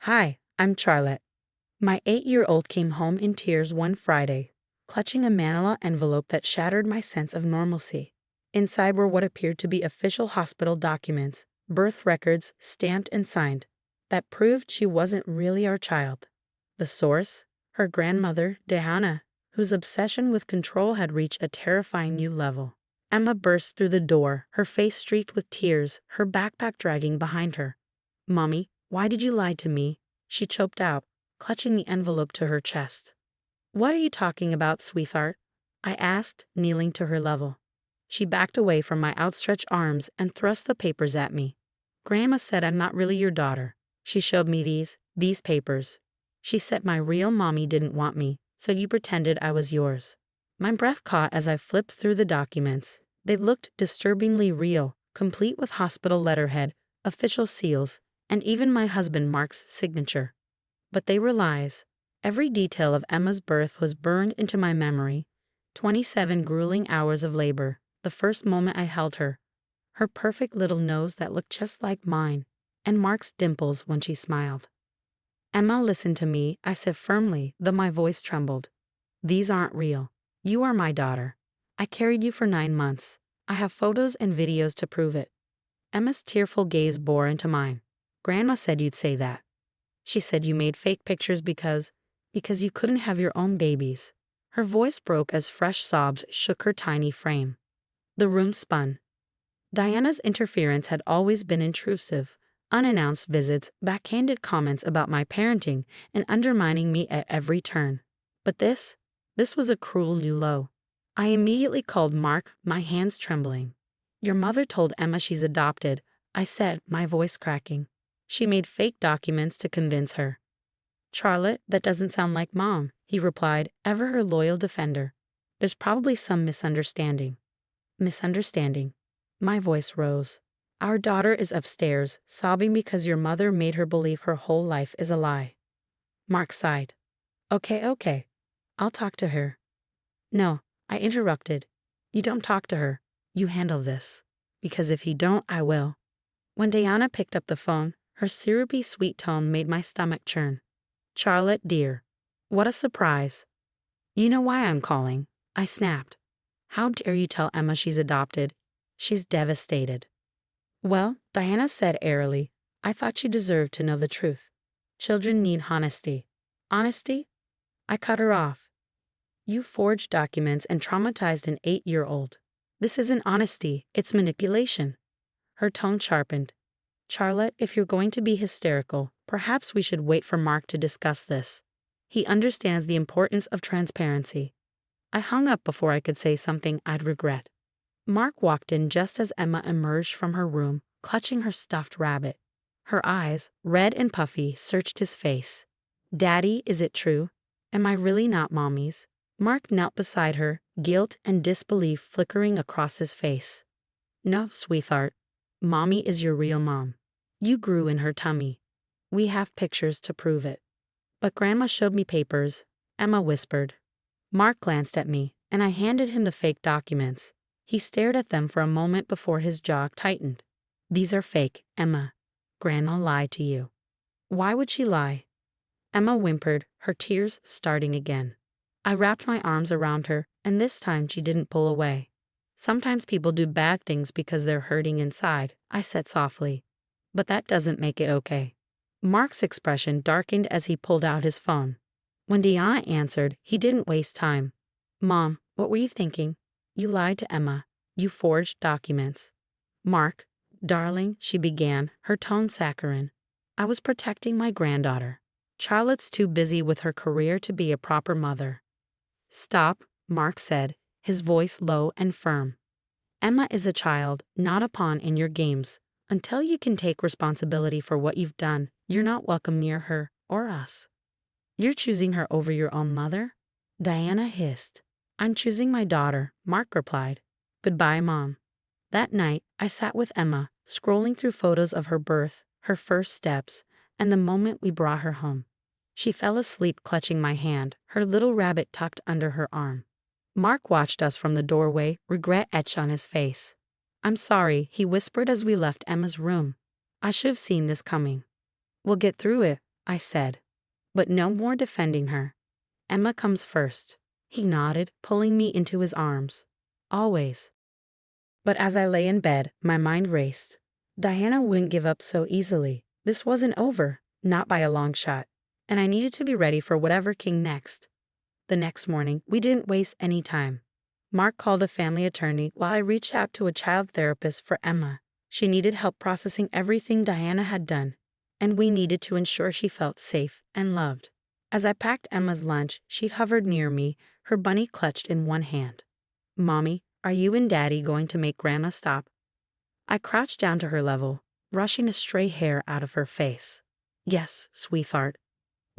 Hi, I'm Charlotte. My 8-year-old came home in tears one Friday, clutching a manila envelope that shattered my sense of normalcy. Inside were what appeared to be official hospital documents, birth records stamped and signed, that proved she wasn't really our child. The source? Her grandmother, Diana, whose obsession with control had reached a terrifying new level. Emma burst through the door, her face streaked with tears, her backpack dragging behind her. "Mommy, why did you lie to me?" she choked out, clutching the envelope to her chest. "What are you talking about, sweetheart?" I asked, kneeling to her level. She backed away from my outstretched arms and thrust the papers at me. "Grandma said I'm not really your daughter. She showed me these papers. She said my real mommy didn't want me, so you pretended I was yours." My breath caught as I flipped through the documents. They looked disturbingly real, complete with hospital letterhead, official seals, and even my husband Mark's signature. But they were lies. Every detail of Emma's birth was burned into my memory. 27 grueling hours of labor, the first moment I held her, her perfect little nose that looked just like mine, and Mark's dimples when she smiled. "Emma, listen to me," I said firmly, though my voice trembled. "These aren't real. You are my daughter. I carried you for 9 months. I have photos and videos to prove it." Emma's tearful gaze bore into mine. "Grandma said you'd say that. She said you made fake pictures because you couldn't have your own babies." Her voice broke as fresh sobs shook her tiny frame. The room spun. Diana's interference had always been intrusive. Unannounced visits, backhanded comments about my parenting, and undermining me at every turn. But this was a cruel new low. I immediately called Mark, my hands trembling. "Your mother told Emma she's adopted," I said, my voice cracking. "She made fake documents to convince her." "Charlotte, that doesn't sound like Mom," he replied, ever her loyal defender. "There's probably some misunderstanding." "Misunderstanding?" My voice rose. "Our daughter is upstairs, sobbing because your mother made her believe her whole life is a lie." Mark sighed. Okay. I'll talk to her." "No," I interrupted. "You don't talk to her. You handle this. Because if you don't, I will." When Diana picked up the phone, her syrupy sweet tone made my stomach churn. "Charlotte, dear." What a surprise. "You know why I'm calling," I snapped. "How dare you tell Emma she's adopted? She's devastated." "Well," Diana said airily, "I thought you deserved to know the truth. Children need honesty." "Honesty?" I cut her off. "You forged documents and traumatized an 8-year-old. This isn't honesty, it's manipulation." Her tone sharpened. "Charlotte, if you're going to be hysterical, perhaps we should wait for Mark to discuss this. He understands the importance of transparency." I hung up before I could say something I'd regret. Mark walked in just as Emma emerged from her room, clutching her stuffed rabbit. Her eyes, red and puffy, searched his face. "Daddy, is it true? Am I really not Mommy's?" Mark knelt beside her, guilt and disbelief flickering across his face. "No, sweetheart. Mommy is your real mom. You grew in her tummy. We have pictures to prove it." "But Grandma showed me papers," Emma whispered. Mark glanced at me, and I handed him the fake documents. He stared at them for a moment before his jaw tightened. "These are fake, Emma. Grandma lied to you." "Why would she lie?" Emma whimpered, her tears starting again. I wrapped my arms around her, and this time she didn't pull away. "Sometimes people do bad things because they're hurting inside," I said softly. "But that doesn't make it okay." Mark's expression darkened as he pulled out his phone. When Diana answered, he didn't waste time. "Mom, what were you thinking? You lied to Emma. You forged documents." "Mark, darling," she began, her tone saccharine. "I was protecting my granddaughter. Charlotte's too busy with her career to be a proper mother." "Stop," Mark said, his voice low and firm. "Emma is a child, not a pawn in your games. Until you can take responsibility for what you've done, you're not welcome near her or us." "You're choosing her over your own mother?" Diana hissed. "I'm choosing my daughter," Mark replied. "Goodbye, Mom." That night, I sat with Emma, scrolling through photos of her birth, her first steps, and the moment we brought her home. She fell asleep clutching my hand, her little rabbit tucked under her arm. Mark watched us from the doorway, regret etched on his face. "I'm sorry," he whispered as we left Emma's room. "I should have seen this coming." "We'll get through it," I said. But no more defending her. Emma comes first. He nodded, pulling me into his arms. Always. But as I lay in bed, my mind raced. Diana wouldn't give up so easily. This wasn't over, not by a long shot. And I needed to be ready for whatever came next. The next morning, we didn't waste any time. Mark called a family attorney while I reached out to a child therapist for Emma. She needed help processing everything Diana had done, and we needed to ensure she felt safe and loved. As I packed Emma's lunch, she hovered near me, her bunny clutched in one hand. "Mommy, are you and Daddy going to make Grandma stop?" I crouched down to her level, brushing a stray hair out of her face. "Yes, sweetheart.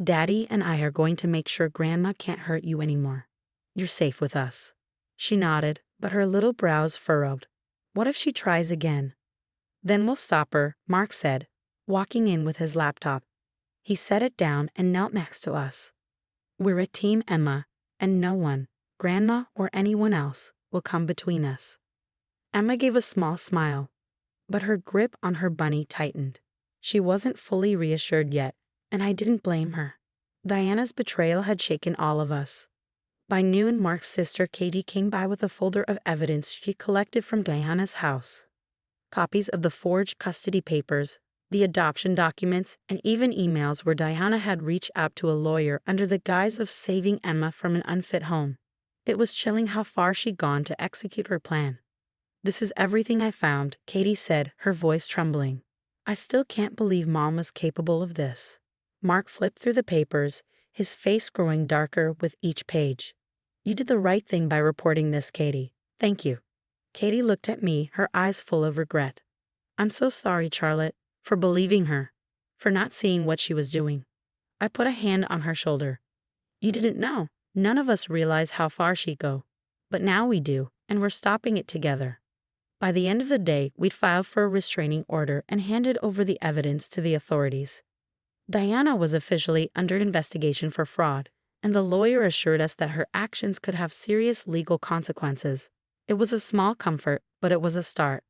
Daddy and I are going to make sure Grandma can't hurt you anymore. You're safe with us." She nodded, but her little brows furrowed. "What if she tries again?" "Then we'll stop her," Mark said, walking in with his laptop. He set it down and knelt next to us. "We're a team, Emma, and no one, Grandma or anyone else, will come between us." Emma gave a small smile, but her grip on her bunny tightened. She wasn't fully reassured yet, and I didn't blame her. Diana's betrayal had shaken all of us. By noon, Mark's sister Katie came by with a folder of evidence she collected from Diana's house. Copies of the forged custody papers, the adoption documents, and even emails where Diana had reached out to a lawyer under the guise of saving Emma from an unfit home. It was chilling how far she'd gone to execute her plan. "This is everything I found," Katie said, her voice trembling. "I still can't believe Mom was capable of this." Mark flipped through the papers, his face growing darker with each page. "You did the right thing by reporting this, Katie. Thank you." Katie looked at me, her eyes full of regret. "I'm so sorry, Charlotte, for believing her, for not seeing what she was doing." I put a hand on her shoulder. "You didn't know. None of us realized how far she'd go. But now we do, and we're stopping it together." By the end of the day, we'd filed for a restraining order and handed over the evidence to the authorities. Diana was officially under investigation for fraud, and the lawyer assured us that her actions could have serious legal consequences. It was a small comfort, but it was a start.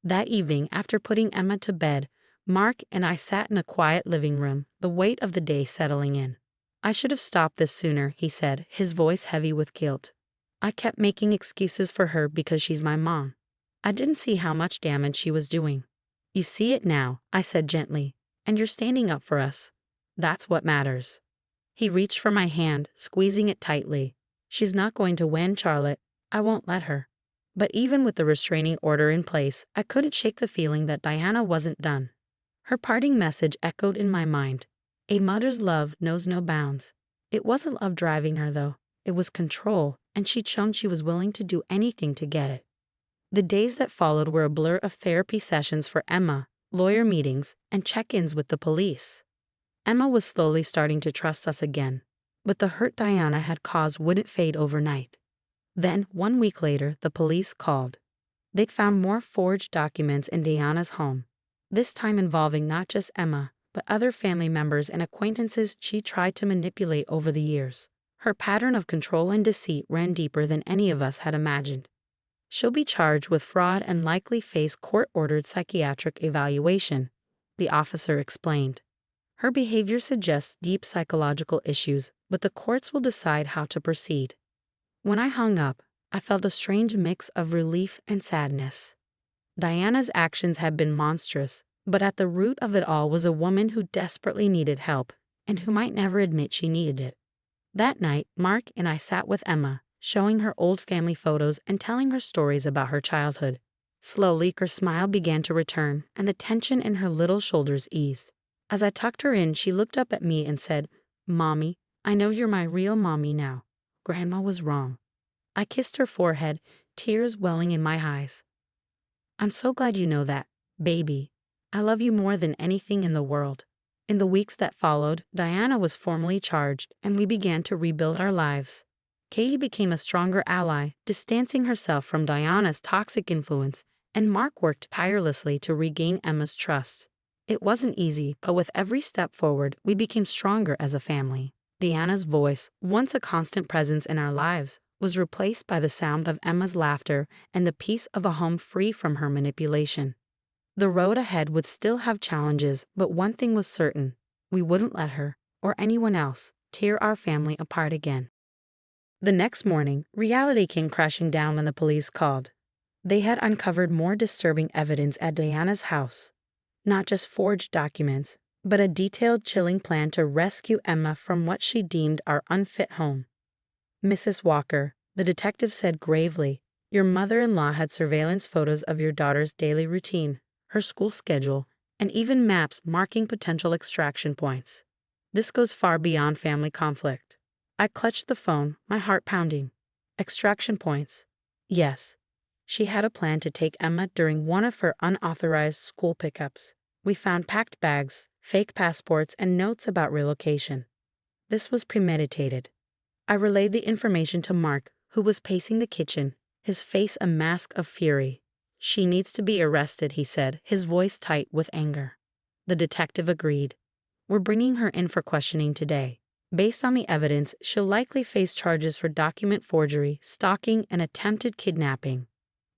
That evening, after putting Emma to bed, Mark and I sat in a quiet living room, the weight of the day settling in. "I should have stopped this sooner," he said, his voice heavy with guilt. "I kept making excuses for her because she's my mom. I didn't see how much damage she was doing." "You see it now," I said gently, "and you're standing up for us. That's what matters." He reached for my hand, squeezing it tightly. "She's not going to win, Charlotte. I won't let her." But even with the restraining order in place, I couldn't shake the feeling that Diana wasn't done. Her parting message echoed in my mind. A mother's love knows no bounds. It wasn't love driving her, though. It was control, and she'd shown she was willing to do anything to get it. The days that followed were a blur of therapy sessions for Emma, lawyer meetings, and check-ins with the police. Emma was slowly starting to trust us again, but the hurt Diana had caused wouldn't fade overnight. Then, 1 week later, the police called. They'd found more forged documents in Diana's home, this time involving not just Emma, but other family members and acquaintances she tried to manipulate over the years. Her pattern of control and deceit ran deeper than any of us had imagined. "She'll be charged with fraud and likely face court-ordered psychiatric evaluation," the officer explained. "Her behavior suggests deep psychological issues, but the courts will decide how to proceed." When I hung up, I felt a strange mix of relief and sadness. Diana's actions had been monstrous, but at the root of it all was a woman who desperately needed help, and who might never admit she needed it. That night, Mark and I sat with Emma, showing her old family photos and telling her stories about her childhood. Slowly, her smile began to return, and the tension in her little shoulders eased. As I tucked her in, she looked up at me and said, "Mommy, I know you're my real mommy now. Grandma was wrong." I kissed her forehead, tears welling in my eyes. "I'm so glad you know that, baby. I love you more than anything in the world." In the weeks that followed, Diana was formally charged, and we began to rebuild our lives. Katie became a stronger ally, distancing herself from Diana's toxic influence, and Mark worked tirelessly to regain Emma's trust. It wasn't easy, but with every step forward, we became stronger as a family. Diana's voice, once a constant presence in our lives, was replaced by the sound of Emma's laughter and the peace of a home free from her manipulation. The road ahead would still have challenges, but one thing was certain. We wouldn't let her, or anyone else, tear our family apart again. The next morning, reality came crashing down when the police called. They had uncovered more disturbing evidence at Diana's house. Not just forged documents, but a detailed, chilling plan to rescue Emma from what she deemed our unfit home. Mrs. Walker, the detective said gravely, your mother-in-law had surveillance photos of your daughter's daily routine, her school schedule, and even maps marking potential extraction points. This goes far beyond family conflict. I clutched the phone, my heart pounding. Extraction points. Yes. She had a plan to take Emma during one of her unauthorized school pickups. We found packed bags, fake passports, and notes about relocation. This was premeditated. I relayed the information to Mark, who was pacing the kitchen, his face a mask of fury. She needs to be arrested, he said, his voice tight with anger. The detective agreed. We're bringing her in for questioning today. Based on the evidence, she'll likely face charges for document forgery, stalking, and attempted kidnapping.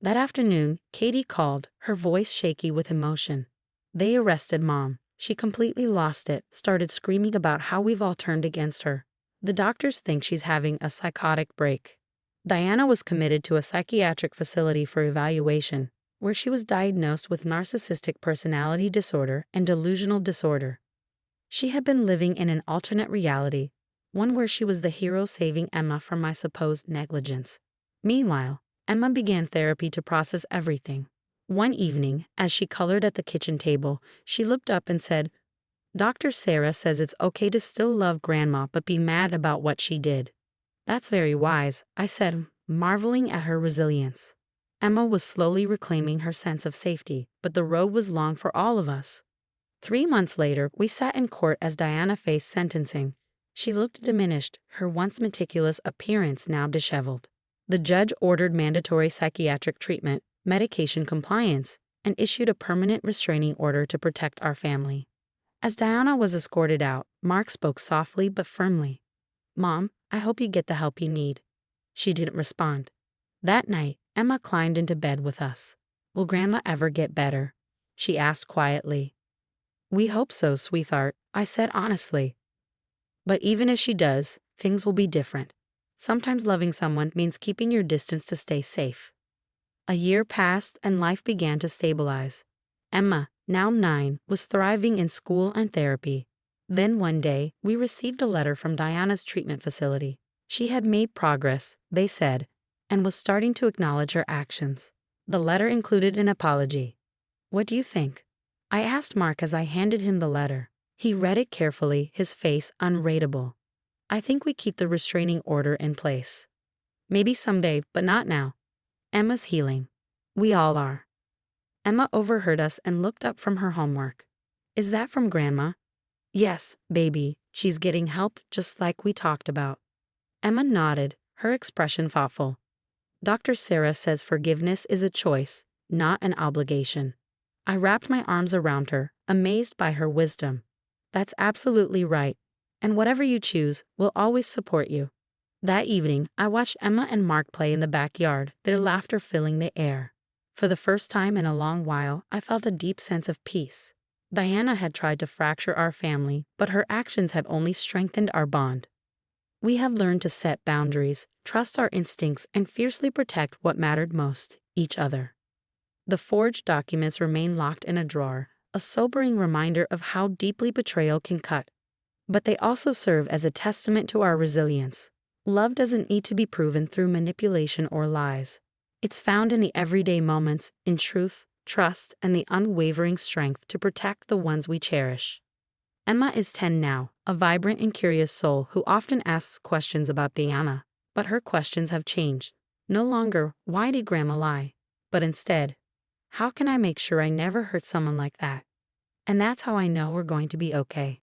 That afternoon, Katie called, her voice shaky with emotion. They arrested Mom. She completely lost it, started screaming about how we've all turned against her. The doctors think she's having a psychotic break. Diana was committed to a psychiatric facility for evaluation, where she was diagnosed with narcissistic personality disorder and delusional disorder. She had been living in an alternate reality, one where she was the hero saving Emma from my supposed negligence. Meanwhile, Emma began therapy to process everything. One evening, as she colored at the kitchen table, she looked up and said, Dr. Sarah says it's okay to still love Grandma but be mad about what she did. That's very wise, I said, marveling at her resilience. Emma was slowly reclaiming her sense of safety, but the road was long for all of us. 3 months later, we sat in court as Diana faced sentencing. She looked diminished, her once meticulous appearance now disheveled. The judge ordered mandatory psychiatric treatment, medication compliance, and issued a permanent restraining order to protect our family. As Diana was escorted out, Mark spoke softly but firmly. Mom, I hope you get the help you need. She didn't respond. That night, Emma climbed into bed with us. Will Grandma ever get better? She asked quietly. We hope so, sweetheart, I said honestly. But even if she does, things will be different. Sometimes loving someone means keeping your distance to stay safe. A year passed and life began to stabilize. Emma, now 9, was thriving in school and therapy. Then one day, we received a letter from Diana's treatment facility. She had made progress, they said, and was starting to acknowledge her actions. The letter included an apology. What do you think? I asked Mark as I handed him the letter. He read it carefully, his face unreadable. I think we keep the restraining order in place. Maybe someday, but not now. Emma's healing. We all are. Emma overheard us and looked up from her homework. Is that from Grandma? Yes, baby, she's getting help just like we talked about. Emma nodded, her expression thoughtful. Dr. Sarah says forgiveness is a choice, not an obligation. I wrapped my arms around her, amazed by her wisdom. That's absolutely right, and whatever you choose, we'll always support you. That evening, I watched Emma and Mark play in the backyard, their laughter filling the air. For the first time in a long while, I felt a deep sense of peace. Diana had tried to fracture our family, but her actions had only strengthened our bond. We had learned to set boundaries, trust our instincts, and fiercely protect what mattered most, each other. The forged documents remain locked in a drawer, a sobering reminder of how deeply betrayal can cut. But they also serve as a testament to our resilience. Love doesn't need to be proven through manipulation or lies. It's found in the everyday moments, in truth, trust, and the unwavering strength to protect the ones we cherish. Emma is 10 now, a vibrant and curious soul who often asks questions about Diana. But her questions have changed. No longer, why did Grandma lie? But instead, how can I make sure I never hurt someone like that? And that's how I know we're going to be okay.